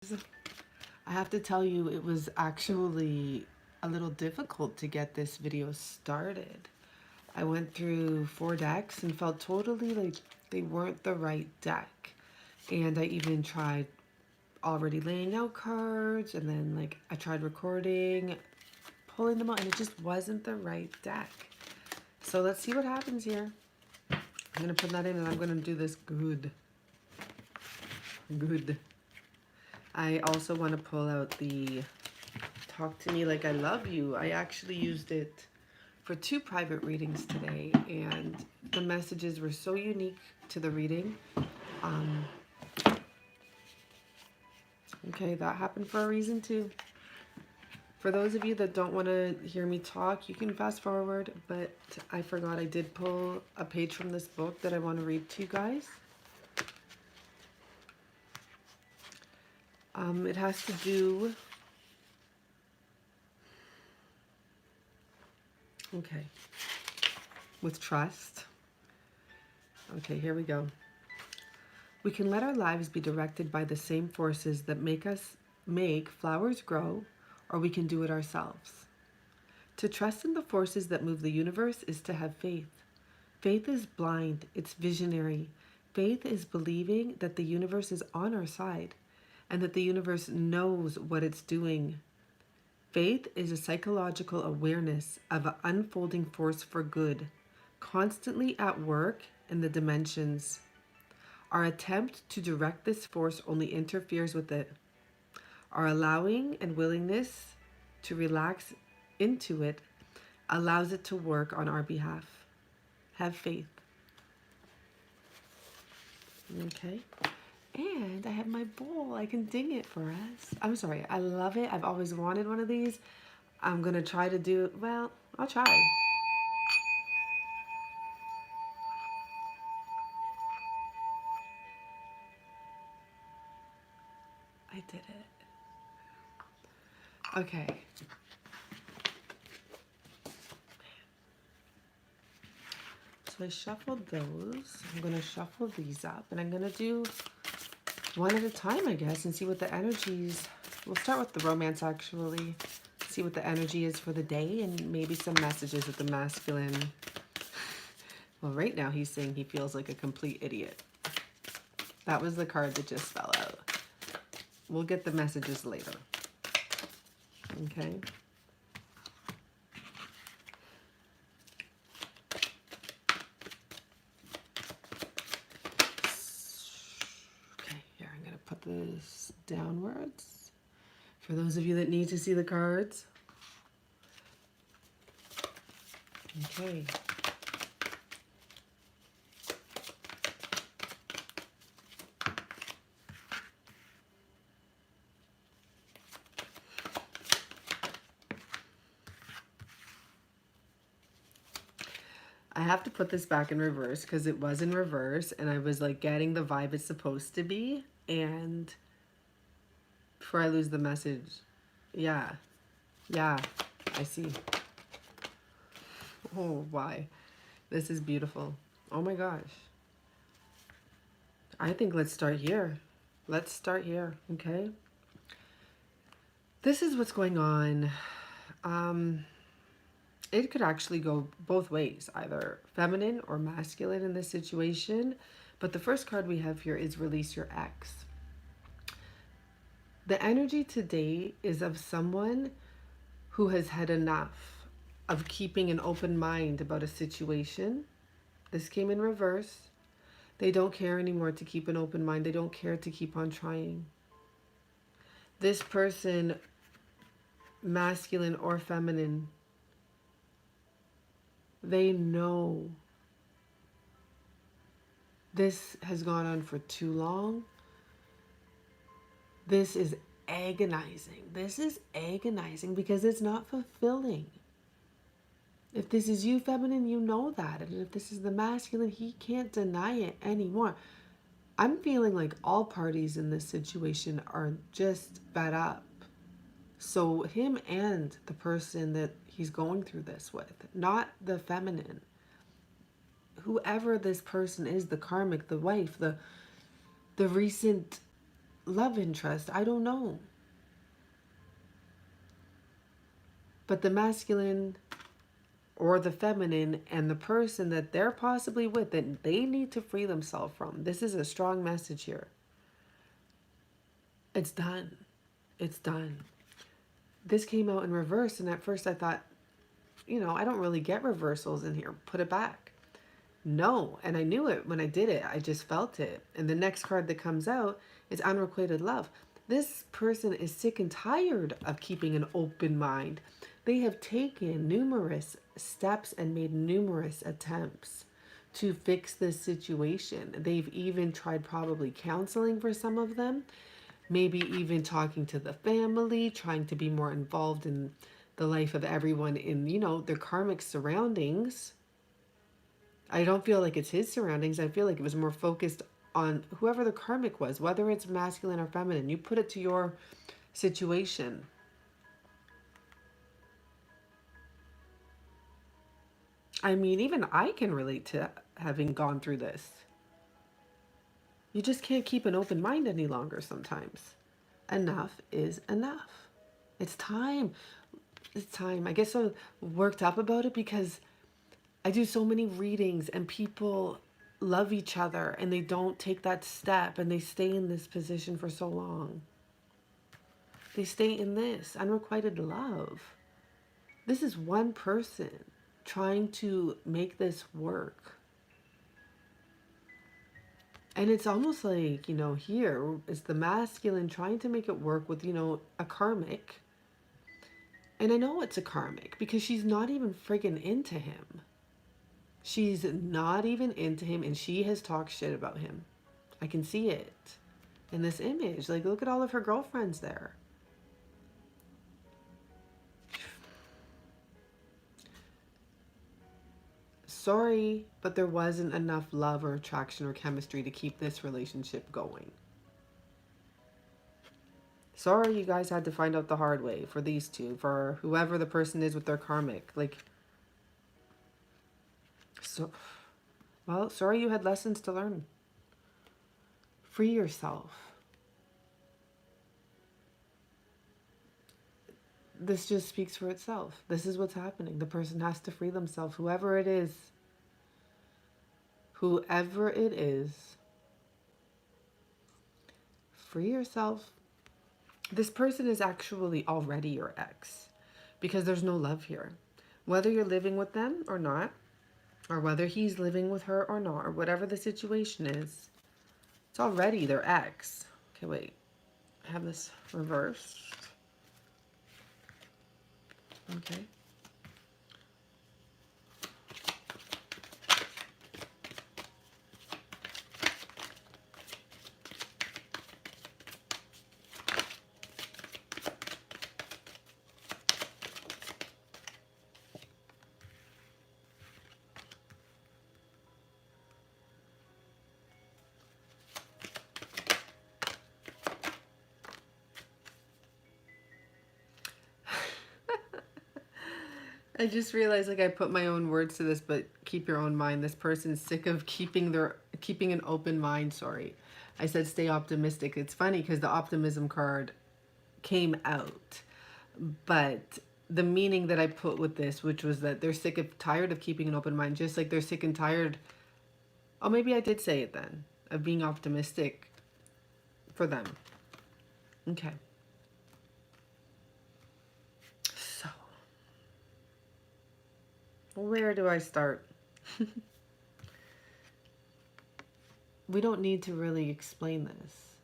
I have to tell you, it was actually a little difficult to get this video started. I went through 4 decks and felt totally like they weren't the right deck. And I even tried already laying out cards, and then like I tried recording, pulling them out, and it just wasn't the right deck. So let's see what happens here. I'm gonna put that in and I'm gonna do this good. Good. I also want to pull out the Talk to Me Like I Love You. I actually used it for 2 private readings today, and the messages were so unique to the reading. Okay, that happened for a reason too. For those of you that don't want to hear me talk, you can fast forward, but I forgot I did pull a page from this book that I want to read to you guys. It has to do... Okay. With trust. Okay, here we go. We can let our lives be directed by the same forces that make flowers grow, or we can do it ourselves. To trust in the forces that move the universe is to have faith. Faith is blind, it's visionary. Faith is believing that the universe is on our side and that the universe knows what it's doing. Faith is a psychological awareness of an unfolding force for good, constantly at work in the dimensions. Our attempt to direct this force only interferes with it. Our allowing and willingness to relax into it allows it to work on our behalf. Have faith. Okay. And I have my bowl. I can ding it for us. I'm sorry. I love it. I've always wanted one of these. I'm going to try to do, well, I'll try. I did it. Okay. So I shuffled those. I'm going to shuffle these up, and I'm going to do one at a time, I guess, and see what the energies... We'll start with the romance, actually. See what the energy is for the day, and maybe some messages with the masculine. Well, right now he's saying he feels like a complete idiot. That was the card that just fell out. We'll get the messages later. Okay. Okay, here, I'm going to put this downwards for those of you that need to see the cards. Okay. I have to put this back in reverse because it was in reverse and I was like getting the vibe it's supposed to be, and before I lose the message, yeah, I see. Oh, why? This is beautiful. Oh my gosh. I think let's start here. Let's start here, okay? This is what's going on. It could actually go both ways, either feminine or masculine in this situation. But the first card we have here is Release Your Ex. The energy today is of someone who has had enough of keeping an open mind about a situation. This came in reverse. They don't care anymore to keep an open mind. They don't care to keep on trying. This person, masculine or feminine, they know this has gone on for too long. This is agonizing. This is agonizing because it's not fulfilling. If this is you, feminine, you know that. And if this is the masculine, he can't deny it anymore. I'm feeling like all parties in this situation are just fed up. So him and the person that he's going through this with, not the feminine. Whoever this person is, the karmic, the wife, the recent love interest. I don't know. But the masculine or the feminine and the person that they're possibly with, that they need to free themselves from. This is a strong message here. It's done. It's done. This came out in reverse, and at first I thought, I don't really get reversals in here. Put it back. No, and I knew it when I did it. I just felt it. And the next card that comes out is unrequited love. This person is sick and tired of keeping an open mind. They have taken numerous steps and made numerous attempts to fix this situation. They've even tried probably counseling for some of them, maybe even talking to the family, trying to be more involved in the life of everyone in, their karmic surroundings. I don't feel like it's his surroundings. I feel like it was more focused on whoever the karmic was, whether it's masculine or feminine. You put it to your situation. I mean, even I can relate to having gone through this. You just can't keep an open mind any longer sometimes. Enough is enough. It's time. It's time. I get so worked up about it because I do so many readings and people love each other and they don't take that step and they stay in this position for so long. They stay in this unrequited love. This is one person trying to make this work. And it's almost like, here is the masculine trying to make it work with, a karmic. And I know it's a karmic because she's not even friggin' into him. She's not even into him, and she has talked shit about him. I can see it in this image. Like, look at all of her girlfriends there. Sorry, but there wasn't enough love or attraction or chemistry to keep this relationship going. Sorry you guys had to find out the hard way for these two, for whoever the person is with their karmic. Well, sorry you had lessons to learn. Free yourself. This just speaks for itself. This is what's happening. The person has to free themselves, whoever it is. Whoever it is. Free yourself. This person is actually already your ex because there's no love here. Whether you're living with them or not, or whether he's living with her or not, or whatever the situation is, it's already their ex. Okay, wait. I have this reversed. Okay. I just realized I put my own words to this, but keep your own mind. This person's sick of keeping an open mind. Sorry. I said stay optimistic. It's funny because the optimism card came out, but the meaning that I put with this, which was that they're tired of keeping an open mind, just like they're sick and tired. Oh, maybe I did say it then, of being optimistic for them. Okay. Where do I start? We don't need to really explain this.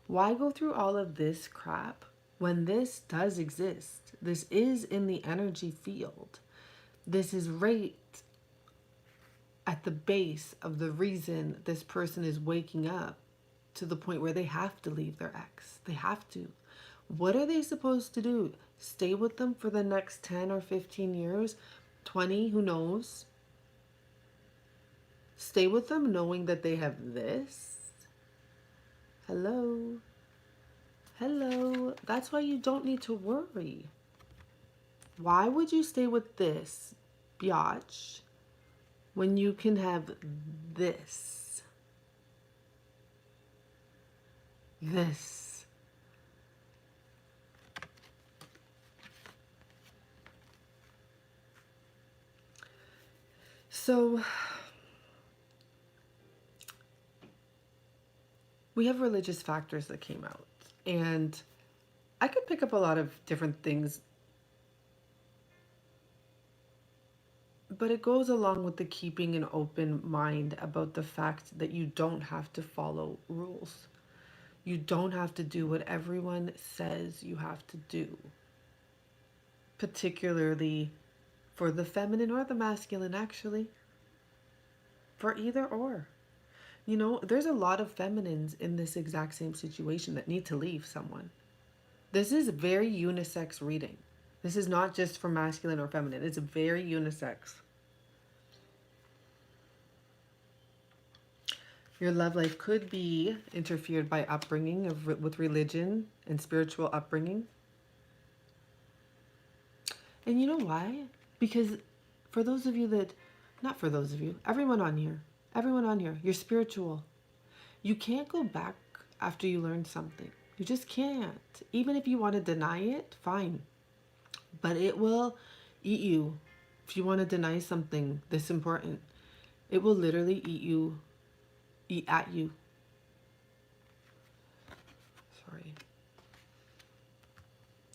Why go through all of this crap when this does exist? This is in the energy field. This is right at the base of the reason this person is waking up to the point where they have to leave their ex. They have to. What are they supposed to do? Stay with them for the next 10 or 15 years? 20, who knows? Stay with them knowing that they have this? Hello? Hello? That's why you don't need to worry. Why would you stay with this, biatch, when you can have this? When you can have this? this. So we have religious factors that came out, and I could pick up a lot of different things, but it goes along with the keeping an open mind about the fact that you don't have to follow rules. You don't have to do what everyone says you have to do, particularly for the feminine or the masculine, actually, for either or. You know, there's a lot of feminines in this exact same situation that need to leave someone. This is a very unisex reading. This is not just for masculine or feminine. It's very unisex. Your love life could be interfered by upbringing with religion and spiritual upbringing. And you know why? Because for those of you that, not for those of you, everyone on here, you're spiritual. You can't go back after you learn something. You just can't. Even if you want to deny it, fine. But it will eat you. If you want to deny something this important, it will literally eat at you. Sorry.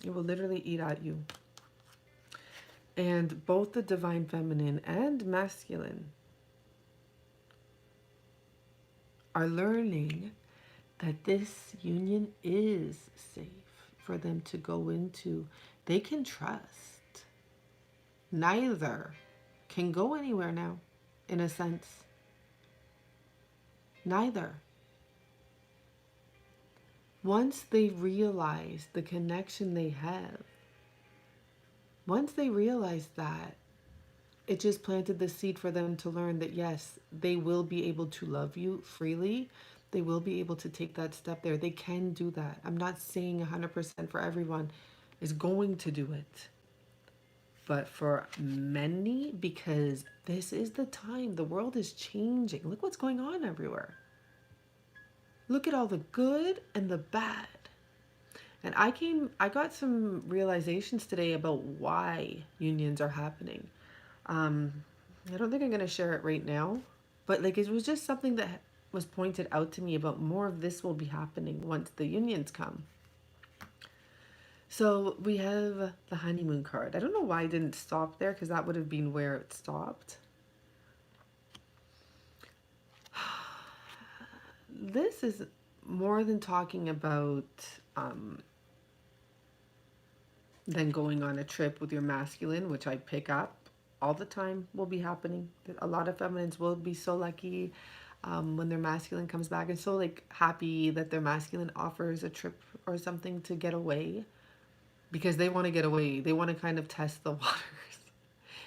It will literally eat at you. And both the divine feminine and masculine are learning that this union is safe for them to go into. They can trust. Neither can go anywhere now, in a sense. Neither. Once they realize the connection they have, once they realize that, it just planted the seed for them to learn that yes, they will be able to love you freely. They will be able to take that step there. They can do that. I'm not saying 100% for everyone is going to do it. But for many, because this is the time, the world is changing. Look what's going on everywhere. Look at all the good and the bad. And I got some realizations today about why unions are happening. I don't think I'm going to share it right now, but like it was just something that was pointed out to me about more of this will be happening once the unions come. So we have the honeymoon card. I don't know why I didn't stop there because that would have been where it stopped. This is more than talking about than going on a trip with your masculine, which I pick up all the time will be happening. A lot of feminines will be so lucky when their masculine comes back and so like happy that their masculine offers a trip or something to get away because they want to get away. They want to kind of test the waters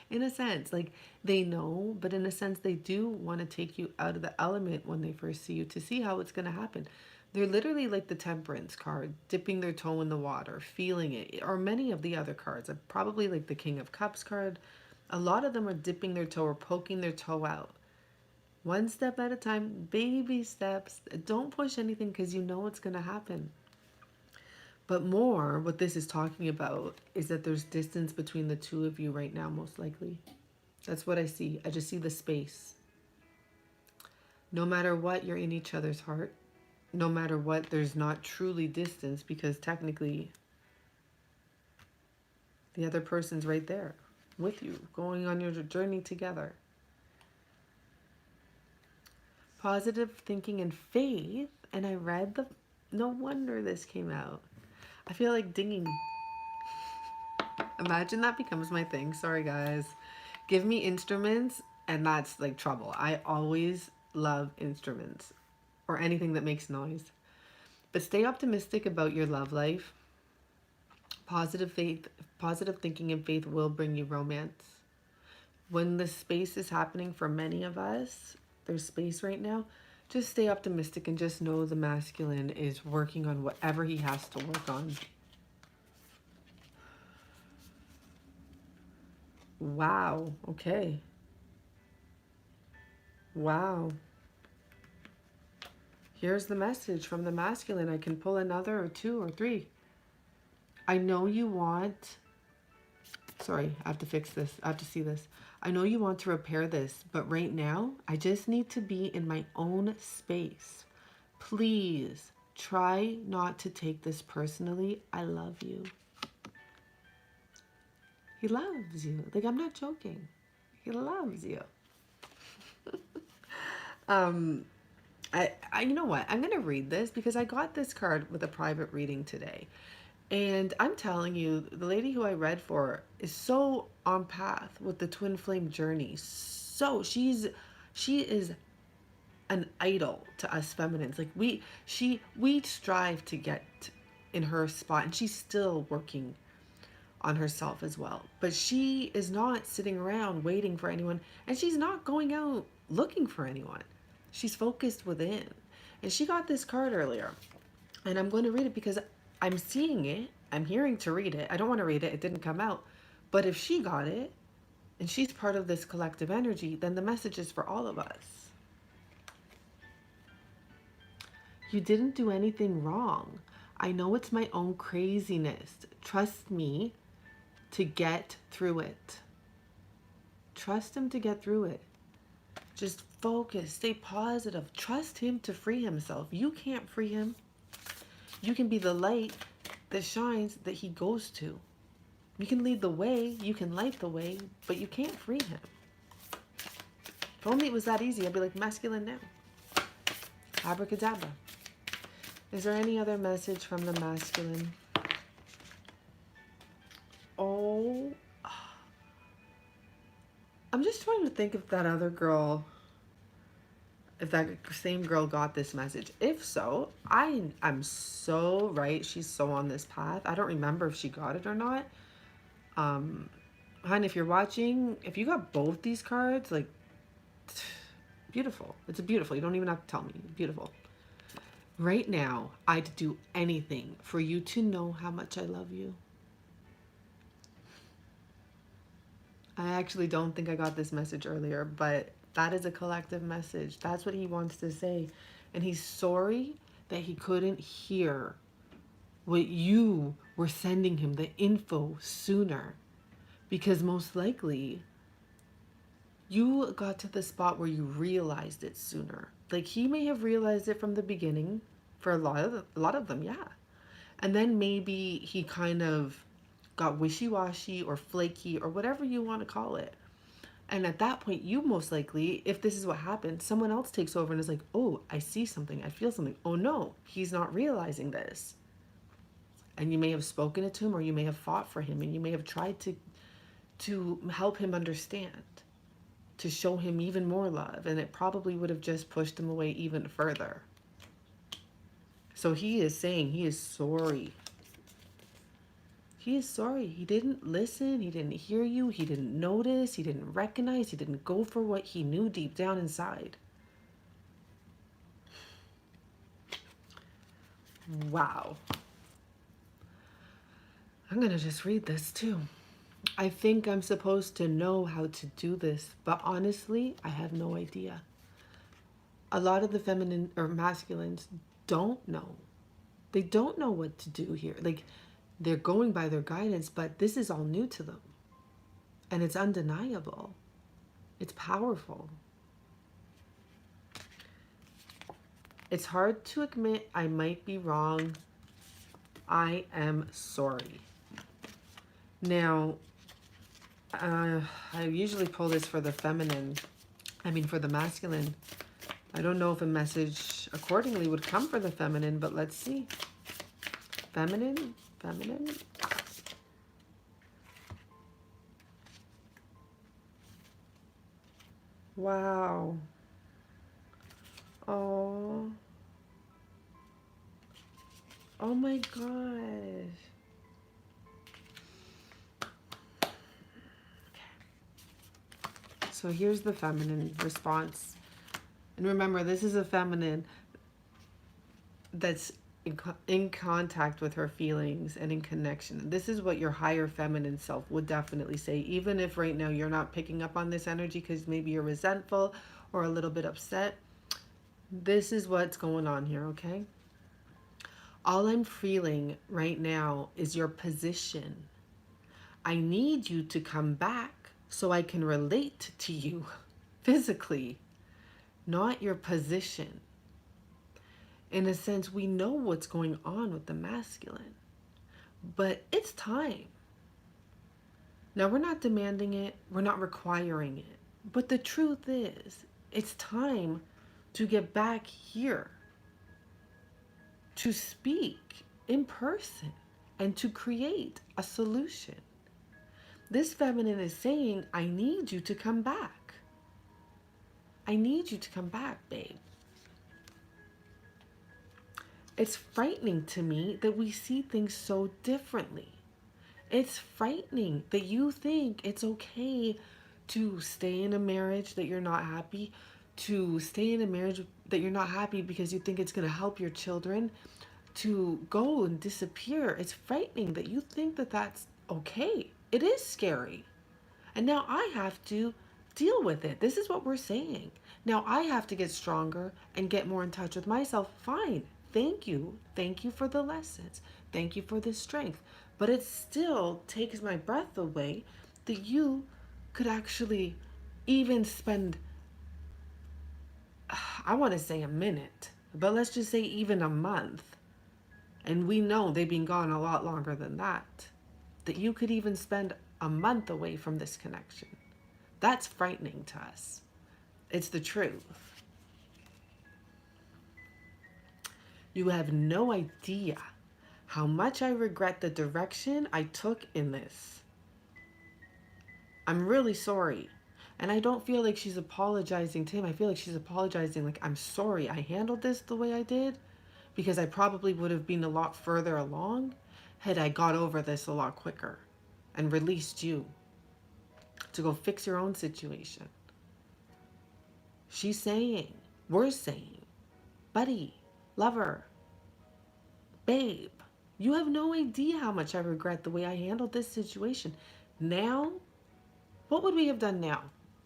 in a sense. Like they know, but in a sense they do want to take you out of the element when they first see you to see how it's going to happen. They're literally like the Temperance card, dipping their toe in the water, feeling it, or many of the other cards, probably like the King of Cups card. A lot of them are dipping their toe or poking their toe out. One step at a time, baby steps. Don't push anything because you know it's going to happen. But more, what this is talking about is that there's distance between the two of you right now, most likely. That's what I see. I just see the space. No matter what, you're in each other's heart. No matter what, there's not truly distance because technically the other person's right there with you, going on your journey together. Positive thinking and faith. And I read the... No wonder this came out. I feel like dinging. Imagine that becomes my thing. Sorry, guys. Give me instruments and that's like trouble. I always love instruments or anything that makes noise. But stay optimistic about your love life. Positive thinking and faith will bring you romance. When the space is happening for many of us, there's space right now. Just stay optimistic and just know the masculine is working on whatever he has to work on. Wow. Okay. Wow. Here's the message from the masculine. I can pull another or two or three. I know you want... Sorry, I have to fix this. I have to see this. I know you want to repair this, but right now, I just need to be in my own space. Please try not to take this personally. I love you. He loves you. Like, I'm not joking. He loves you. You know what? I'm going to read this because I got this card with a private reading today. And I'm telling you, the lady who I read for is so on path with the twin flame journey. So she is an idol to us feminines. Like we strive to get in her spot, and she's still working on herself as well. But she is not sitting around waiting for anyone, and she's not going out looking for anyone. She's focused within. And she got this card earlier, and I'm going to read it because I'm seeing it. I'm hearing to read it. I don't want to read it. It didn't come out. But if she got it, and she's part of this collective energy, then the message is for all of us. You didn't do anything wrong. I know it's my own craziness. Trust me to get through it. Trust him to get through it. Just focus. Stay positive. Trust him to free himself. You can't free him. You can be the light that shines that he goes to. You can lead the way. You can light the way. But you can't free him. If only it was that easy, I'd be like masculine now. Abracadabra. Is there any other message from the masculine? Oh, I'm just trying to think if that other girl, if that same girl got this message. If so, I'm so right. She's so on this path. I don't remember if she got it or not. Hon, if you're watching, if you got both these cards, like, beautiful. It's beautiful. You don't even have to tell me. Beautiful. Right now, I'd do anything for you to know how much I love you. I actually don't think I got this message earlier, but that is a collective message. That's what he wants to say. And he's sorry that he couldn't hear what you were sending him, the info, sooner. Because most likely, you got to the spot where you realized it sooner. Like, he may have realized it from the beginning for a lot of them, yeah. And then maybe he kind of got wishy-washy or flaky or whatever you want to call it. And at that point, you most likely, if this is what happened, someone else takes over and is like, oh, I see something, I feel something. Oh no, he's not realizing this. And you may have spoken it to him, or you may have fought for him, and you may have tried to help him understand, to show him even more love, and it probably would have just pushed him away even further. So he is saying he is sorry. He is sorry. He didn't listen. He didn't hear you. He didn't notice. He didn't recognize. He didn't go for what he knew deep down inside. Wow. I'm going to just read this too. I think I'm supposed to know how to do this, but honestly, I have no idea. A lot of the feminine or masculines don't know. They don't know what to do here. Like, they're going by their guidance, but this is all new to them. And it's undeniable. It's powerful. It's hard to admit I might be wrong. I am sorry. Now, I usually pull this for the feminine. For the masculine. I don't know if a message accordingly would come for the feminine, but let's see. Feminine. Wow. Oh. Oh my gosh. So here's the feminine response. And remember, this is a feminine that's in contact with her feelings and in connection. This is what your higher feminine self would definitely say, even if right now you're not picking up on this energy because maybe you're resentful or a little bit upset. This is what's going on here, okay? All I'm feeling right now is your position. I need you to come back so I can relate to you physically, not your position. In a sense, we know what's going on with the masculine, but it's time. Now, we're not demanding it, we're not requiring it, but the truth is, it's time to get back here, to speak in person, and to create a solution. This feminine is saying, I need you to come back. I need you to come back, babe. It's frightening to me that we see things so differently. It's frightening that you think it's okay to stay in a marriage that you're not happy, to stay in a marriage that you're not happy because you think it's going to help your children, to go and disappear. It's frightening that you think that that's okay. It is scary. And now I have to deal with it. This is what we're saying. Now I have to get stronger and get more in touch with myself. Fine. Thank you. Thank you for the lessons. Thank you for the strength. But it still takes my breath away that you could actually even spend, I want to say a minute, but let's just say even a month. And we know they've been gone a lot longer than that. That you could even spend a month away from this connection. That's frightening to us. It's the truth. You have no idea how much I regret the direction I took in this. I'm really sorry. And I don't feel like she's apologizing to him. I feel like she's apologizing like, I'm sorry I handled this the way I did, because I probably would have been a lot further along had I got over this a lot quicker and released you to go fix your own situation. She's saying, we're saying, buddy, lover, babe, you have no idea how much I regret the way I handled this situation. Now, what would we have done now?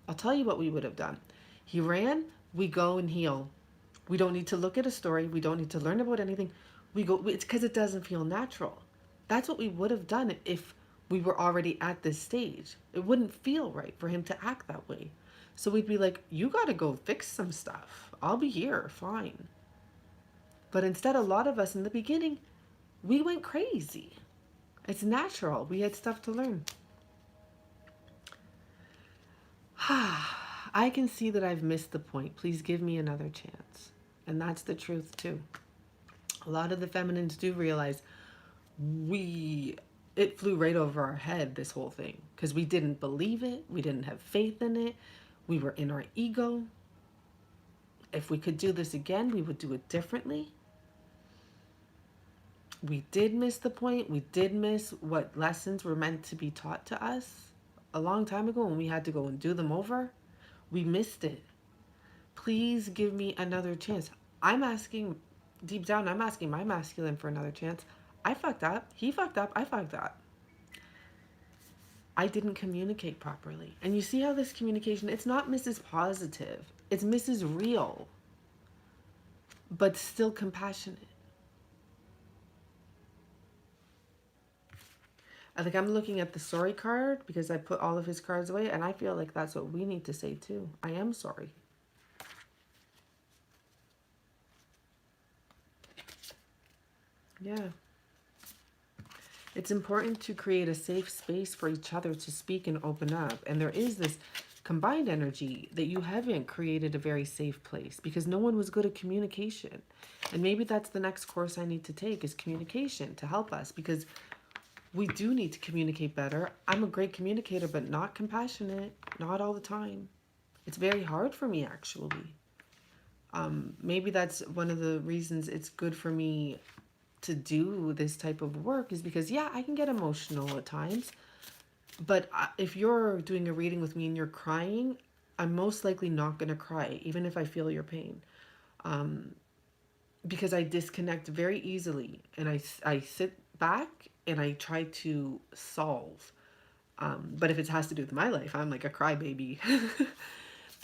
I'll tell you what we would have done. He ran, we go and heal. We don't need to look at a story. We don't need to learn about anything. We go, it's because it doesn't feel natural. That's what we would have done if we were already at this stage. It wouldn't feel right for him to act that way. So we'd be like, you got to go fix some stuff. I'll be here, fine. But instead, a lot of us in the beginning, we went crazy. It's natural. We had stuff to learn. I can see that I've missed the point. Please give me another chance. And that's the truth too. A lot of the feminines do realize it flew right over our head, this whole thing, because we didn't believe it. We didn't have faith in it. We were in our ego. If we could do this again, we would do it differently. We did miss the point. We did miss what lessons were meant to be taught to us a long time ago when we had to go and do them over. We missed it. Please give me another chance. I'm asking, deep down, I'm asking my masculine for another chance. I fucked up. He fucked up. I fucked up. I didn't communicate properly. And you see how this communication, it's not Mrs. Positive. It's Mrs. Real. But still compassionate. I think I'm looking at the sorry card because I put all of his cards away, and I feel like that's what we need to say too. I am sorry. Yeah. It's important to create a safe space for each other to speak and open up. And there is this combined energy that you haven't created a very safe place because no one was good at communication. And maybe that's the next course I need to take, is communication, to help us, because we do need to communicate better. I'm a great communicator, but not compassionate, not all the time. It's very hard for me, actually. Maybe that's one of the reasons it's good for me to do this type of work, is because, yeah, I can get emotional at times. But if you're doing a reading with me and you're crying, I'm most likely not going to cry, even if I feel your pain. Because I disconnect very easily, and I sit back and I try to solve. But if it has to do with my life, I'm like a crybaby.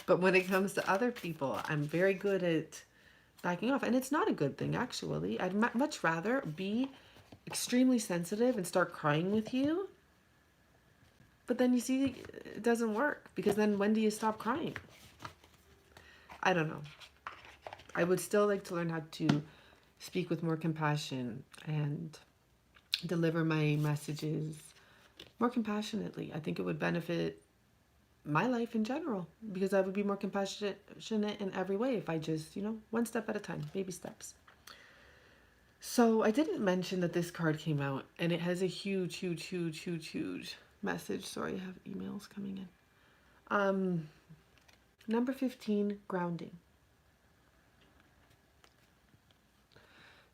But when it comes to other people, I'm very good at backing off. And it's not a good thing, actually. I'd much rather be extremely sensitive and start crying with you. But then you see, it doesn't work. Because then when do you stop crying? I don't know. I would still like to learn how to speak with more compassion and deliver my messages more compassionately. I think it would benefit my life in general, because I would be more compassionate in every way if I just, one step at a time, baby steps. So I didn't mention that this card came out, and it has a huge, huge, huge, huge, huge message. Sorry, I have emails coming in. Number 15, grounding.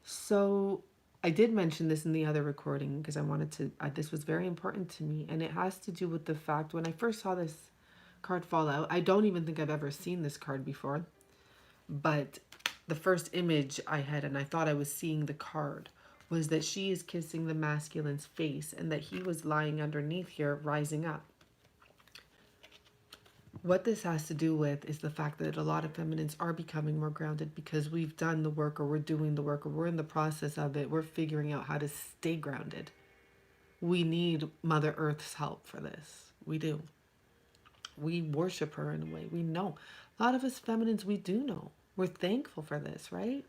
So I did mention this in the other recording because I wanted to, this was very important to me, and it has to do with the fact when I first saw this card fall out, I don't even think I've ever seen this card before, but the first image I had, and I thought I was seeing the card, was that she is kissing the masculine's face and that he was lying underneath here, rising up. What this has to do with is the fact that a lot of feminines are becoming more grounded because we've done the work, or we're doing the work, or we're in the process of it. We're figuring out how to stay grounded. We need Mother Earth's help for this. We do. We worship her in a way. We know. A lot of us feminines, we do know. We're thankful for this, right?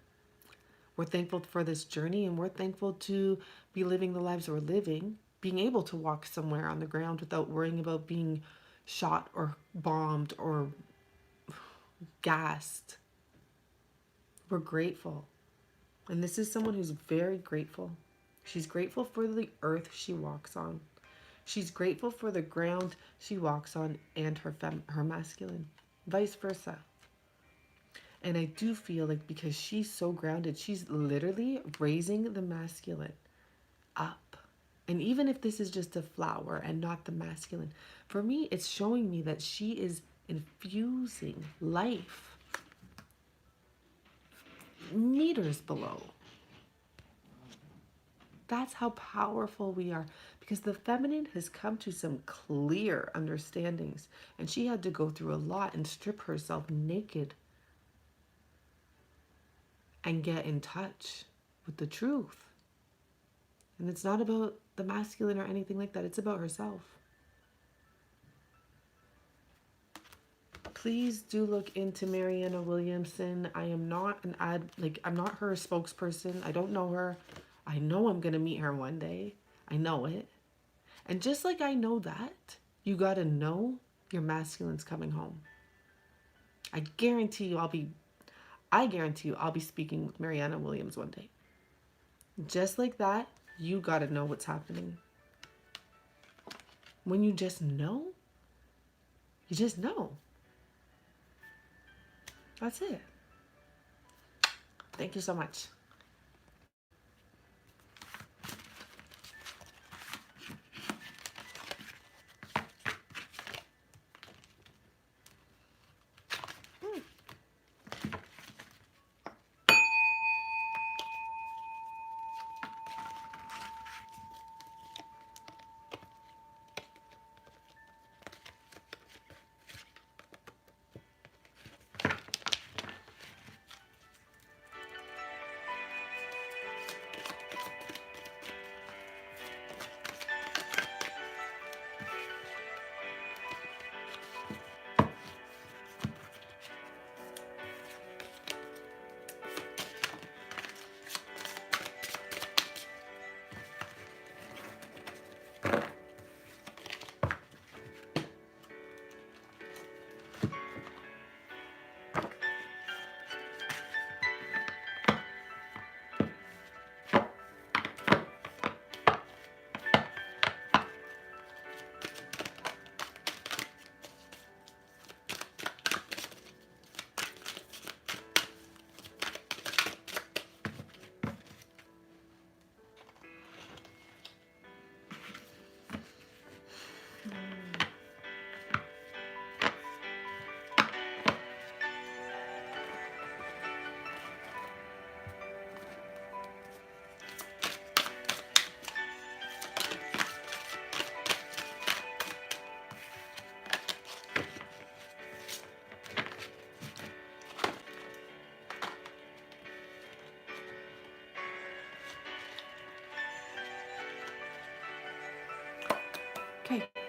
We're thankful for this journey, and we're thankful to be living the lives we're living, being able to walk somewhere on the ground without worrying about being shot or bombed or gassed. We're grateful. And this is someone who's very grateful. She's grateful for the earth she walks on. She's grateful for the ground she walks on and her masculine, vice versa. And I do feel like because she's so grounded, she's literally raising the masculine up. And even if this is just a flower and not the masculine, for me, it's showing me that she is infusing life meters below. That's how powerful we are, because the feminine has come to some clear understandings, and she had to go through a lot and strip herself naked and get in touch with the truth. And it's not about the masculine or anything like that. It's about herself. Please do look into Mariana Williamson. I am not I'm not her spokesperson. I don't know her. I know I'm going to meet her one day. I know it. And just like I know that, you got to know your masculine's coming home. I guarantee you I'll be speaking with Mariana Williams one day. Just like that, you got to know what's happening. When you just know, you just know. That's it. Thank you so much. Okay.